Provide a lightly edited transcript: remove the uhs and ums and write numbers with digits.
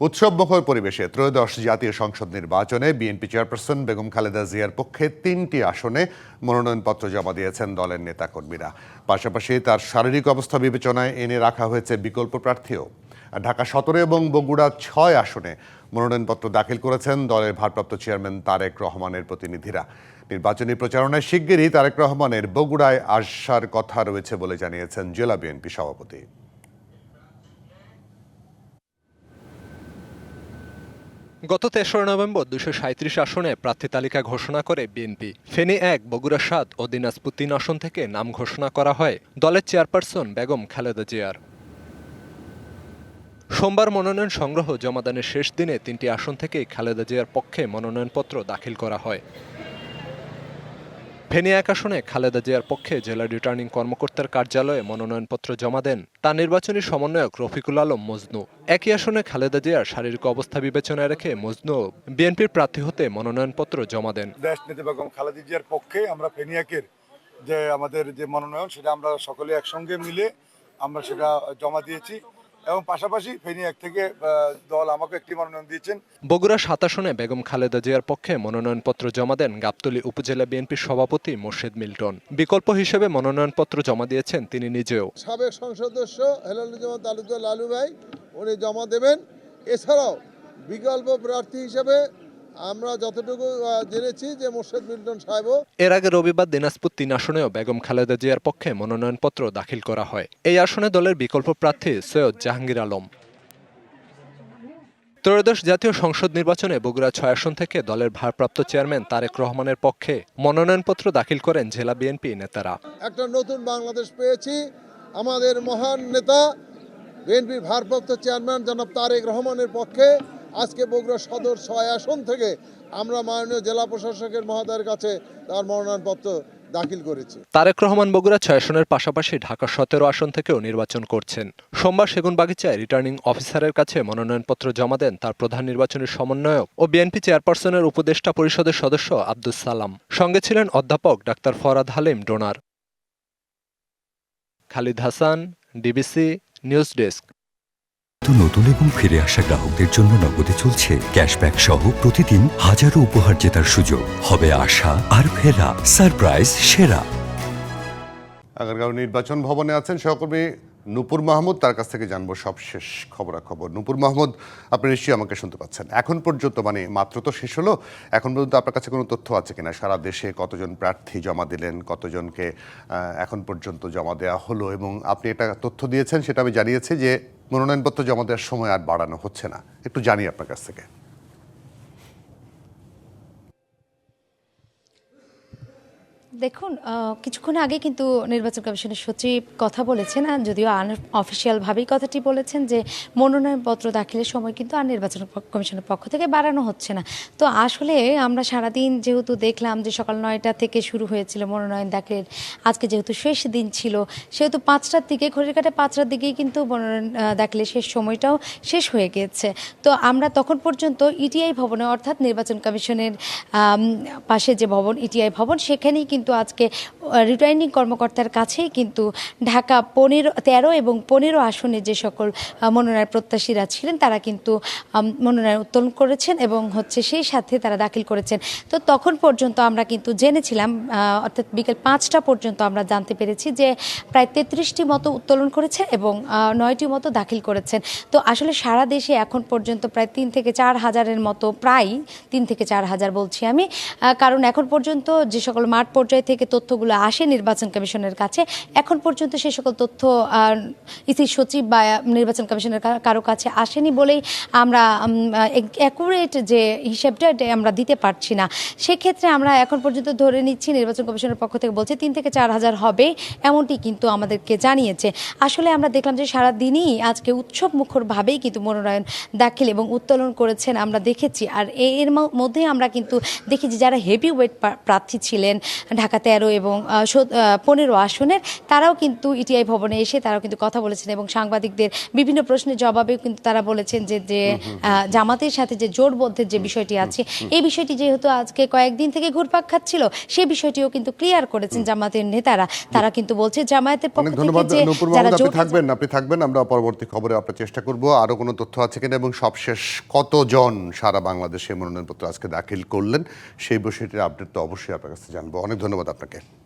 উৎসবমুখর পরিবেশে ত্রয়োদশ জাতীয় সংসদ নির্বাচনে বিএনপি চেয়ারপারসন বেগম খালেদা জিয়ার পক্ষে ৩টি আসনে মনোনয়নপত্র জমা দিয়েছেন দলের নেতাকর্মীরা। পাশাপাশি তার শারীরিক অবস্থা বিবেচনায় এনে রাখা হয়েছে বিকল্প প্রার্থীও। ঢাকা ১৭ এবং বগুড়া ৬ আসনে মনোনয়নপত্র দাখিল করেছেন দলের ভারপ্রাপ্ত চেয়ারম্যান তারেক রহমানের প্রতিনিধিরা। নির্বাচনী প্রচারণায় শিগগিরই তারেক রহমানের বগুড়ায় আসার কথা রয়েছে বলে জানিয়েছেন জেলা বিএনপি সভাপতি। গত ৩রা নভেম্বর ২৩৭ আসনে প্রার্থী তালিকা ঘোষণা করে বিএনপি। ফেনী ১, বগুড়া ৭ ও দিনাজপুর ৩ আসন থেকে নাম ঘোষণা করা হয় দলের চেয়ারপারসন বেগম খালেদা জিয়ার। সোমবার মনোনয়ন সংগ্রহ জমাদানের শেষ দিনে ৩টি আসন থেকেই খালেদা জিয়ার পক্ষে মনোনয়নপত্র দাখিল করা হয়। ফেনী ১ আসনে খালেদা জিয়ার পক্ষে জেলা রিটার্নিং কর্মকর্তার কার্যালয়ে মনোনয়নপত্র জমা দেন তার নির্বাচনী সমন্বয়ক রফিকুল আলম মজনু। একই আসনে খালেদা জিয়ার শারীরিক অবস্থা বিবেচনায় রেখে মজনু বিএনপির প্রার্থী হতে মনোনয়নপত্র জমা দেন। দেশনেত্রী বেগম খালেদা জিয়ার পক্ষে আমরা ফেনী ১-এর যে আমাদের যে মনোনয়ন সেটা আমরা সকলে একসঙ্গে মিলে আমরা সেটা জমা দিয়েছি এবং পাশাপাশি ফেনী ১ থেকে দল আমাকে একটি মনোনয়ন দিয়েছেন। বগুড়া ৭ আসনে বেগম খালেদা জিয়ার পক্ষে মনোনয়নপত্র জমা দেন গাবতলী উপজেলা বিএনপির সভাপতি মোর্শেদ মিল্টন। বিকল্প হিসেবে মনোনয়নপত্র জমা দিয়েছেন তিনি নিজেও। সাবেক সংসদ সদস্য হেলালুজ্জামান তালুকদার লালু ভাই উনি জমা দেবেন। এছাড়াও বিকল্প প্রার্থী হিসেবে আমরা যতটুকু জেনেছি যে মোর্শেদ মিল্টন সাহেবও। এর আগে রবিবার দিনাজপুর ৩ আসনেও বেগম খালেদা জিয়ার পক্ষে মনোনয়নপত্র দাখিল করা হয়। এই আসনে দলের বিকল্প প্রার্থী সৈয়দ জাহাঙ্গীর আলম। ত্রয়োদশ জাতীয় সংসদ নির্বাচনে বগুড়া ৬ আসন থেকে দলের ভারপ্রাপ্ত চেয়ারম্যান তারেক রহমানের পক্ষে মনোনয়নপত্র দাখিল করেন জেলা বিএনপি নেতারা। একটা নতুন বাংলাদেশ পেয়েছি। আমাদের মহান নেতা বিএনপির ভারপ্রাপ্ত চেয়ারম্যান জনাব তারেক রহমানের পক্ষে আজকে বগুড়া সদর ৬ আসন থেকে আমরা মাননীয় জেলা প্রশাসকের মহোদয়ের কাছে তার মনোনয়নপত্র দাখিল করেছি। তারেক রহমান বগুড়া ৬ আসনের পাশাপাশি ঢাকা ১৭ আসন থেকেও নির্বাচন করছেন। সোমবার সেগুনবাগিচায় রিটার্নিং অফিসারের কাছে মনোনয়নপত্র জমা দেন তার প্রধান নির্বাচনী সমন্বয়ক ও বিএনপি চেয়ারপারসনের উপদেষ্টা পরিষদের সদস্য আব্দুস সালাম। সঙ্গে ছিলেন অধ্যাপক ডাক্তার ফরহাদ হালিম ডোনার। Khalid Hasan, DBC news desk. নতুন এবং ফিরে আসা গ্রাহকদের জন্য নগদে চলছে ক্যাশব্যাক সহ প্রতিদিন হাজারো উপহার জেতার সুযোগ। হবে আশা আর ফেরা সারপ্রাইজ সেরা। আগারগাঁও নির্বাচন ভবনে আছেন সহকর্মী নূপুর মাহমুদ, তার কাছ থেকে জানবো সবশেষ খবরাখবর। নূপুর মাহমুদ, আপনি নিশ্চয়ই আমাকে শুনতে পাচ্ছেন। এখন পর্যন্ত মাত্র তো শেষ হলো, এখন পর্যন্ত আপনার কাছে কোনো তথ্য আছে কিনা? সারা দেশে কতজন প্রার্থী জমা দিলেন, কতজনকে এখন পর্যন্ত জমা দেওয়া হলো, এবং আপনি এটা তথ্য দিয়েছেন সেটা আমি জানিয়েছি যে মনোনয়নপত্র জমা দেওয়ার সময় আর বাড়ানো হচ্ছে না। একটু জানি আপনার কাছ থেকে। দেখুন, কিছুক্ষণ আগে কিন্তু নির্বাচন কমিশনের সচিব কথা বলেছেন, আর যদিও অফিসিয়ালভাবেই কথাটি বলেছেন যে মনোনয়নপত্র দাখিলের সময় কিন্তু আর নির্বাচন কমিশনের পক্ষ থেকে বাড়ানো হচ্ছে না। তো আসলে আমরা সারাদিন যেহেতু দেখলাম যে সকাল 9টা থেকে শুরু হয়েছিল মনোনয়ন দাখিলের, আজকে যেহেতু শেষ দিন ছিল সেহেতু 5টার দিকে, ঘড়ির কাঁটায় 5টার দিকেই কিন্তু মনোনয়ন দাখিলের শেষ সময়টাও শেষ হয়ে গিয়েছে। তো আমরা তখন পর্যন্ত ইটিআই ভবনে, অর্থাৎ নির্বাচন কমিশনের পাশে যে ভবন ইটিআই ভবন, সেখানেই কিন্তু আজকে রিটার্নিং কর্মকর্তার কাছেই কিন্তু ঢাকা 13 এবং 15 আসনে যে সকল মনোনয়ন প্রত্যাশীরা ছিলেন তারা কিন্তু মনোনয়ন উত্তোলন করেছেন এবং সেই সাথে তারা দাখিল করেছেন। তো তখন পর্যন্ত আমরা কিন্তু জেনেছিলাম, অর্থাৎ বিকেল 5টা পর্যন্ত আমরা জানতে পেরেছি যে প্রায় 33টি মতো উত্তোলন করেছেন এবং 9টি মতো দাখিল করেছেন। তো আসলে সারা দেশে এখন পর্যন্ত প্রায় 3 থেকে 4 হাজারের মতো, প্রায় 3 থেকে 4 হাজার বলছি আমি, কারণ এখন পর্যন্ত যে সকল মাঠ পর্যায়ে থেকে তথ্যগুলো আসে নির্বাচন কমিশনের কাছে, এখন পর্যন্ত সে সকল তথ্য ইসি সচিব বা নির্বাচন কমিশনের কারো কাছে আসেনি বলেই আমরা অ্যাকুরেট যে হিসেবটা এটা আমরা দিতে পারছি না। সেক্ষেত্রে আমরা এখন পর্যন্ত ধরে নিচ্ছি নির্বাচন কমিশনের পক্ষ থেকে বলছে 3 থেকে 4 হাজার হবে, এমনটি কিন্তু আমাদেরকে জানিয়েছে। আসলে আমরা দেখলাম যে সারাদিনই আজকে উৎসব মুখরভাবেই কিন্তু মনোনয়ন দাখিল এবং উত্তোলন করেছেন আমরা দেখেছি। আর এর মধ্যে আমরা কিন্তু দেখেছি যারা হেভি ওয়েট প্রার্থী ছিলেন, ঢাকা 13 এবং 15 আসনের, তারাও কিন্তু ইটিআই ভবনে এসে তারাও কিন্তু কথা বলেছেন এবং সাংবাদিকদের বিভিন্ন প্রশ্নের জবাবেও কিন্তু তারা বলেছেন যে জামাতের সাথে যে জোটবদ্ধের যে বিষয়টি আছে, এই বিষয়টি যেহেতু আজকে কয়েকদিন থেকে ঘুরপাক খাচ্ছিল, সেই বিষয়টিও কিন্তু ক্লিয়ার করেছেন জামাতের নেতারা। তারা কিন্তু বলছে জামায়াতের পক্ষ অনেক থেকে ধন্যবাদ যে নূপুর যারা মাহমুদ, জোট আপনি থাকবেন আমরা পরবর্তী খবরে আপনার চেষ্টা করব আরো কোনো তথ্য আছে কিনা এবং সবশেষ কতজন সারা বাংলাদেশে মনোনয়নপত্র আজকে দাখিল করলেন সেই বিষয়টির আপডেট তো অবশ্যই আপনার কাছে জানবো। অনেক ধন্যবাদ আপনাকে।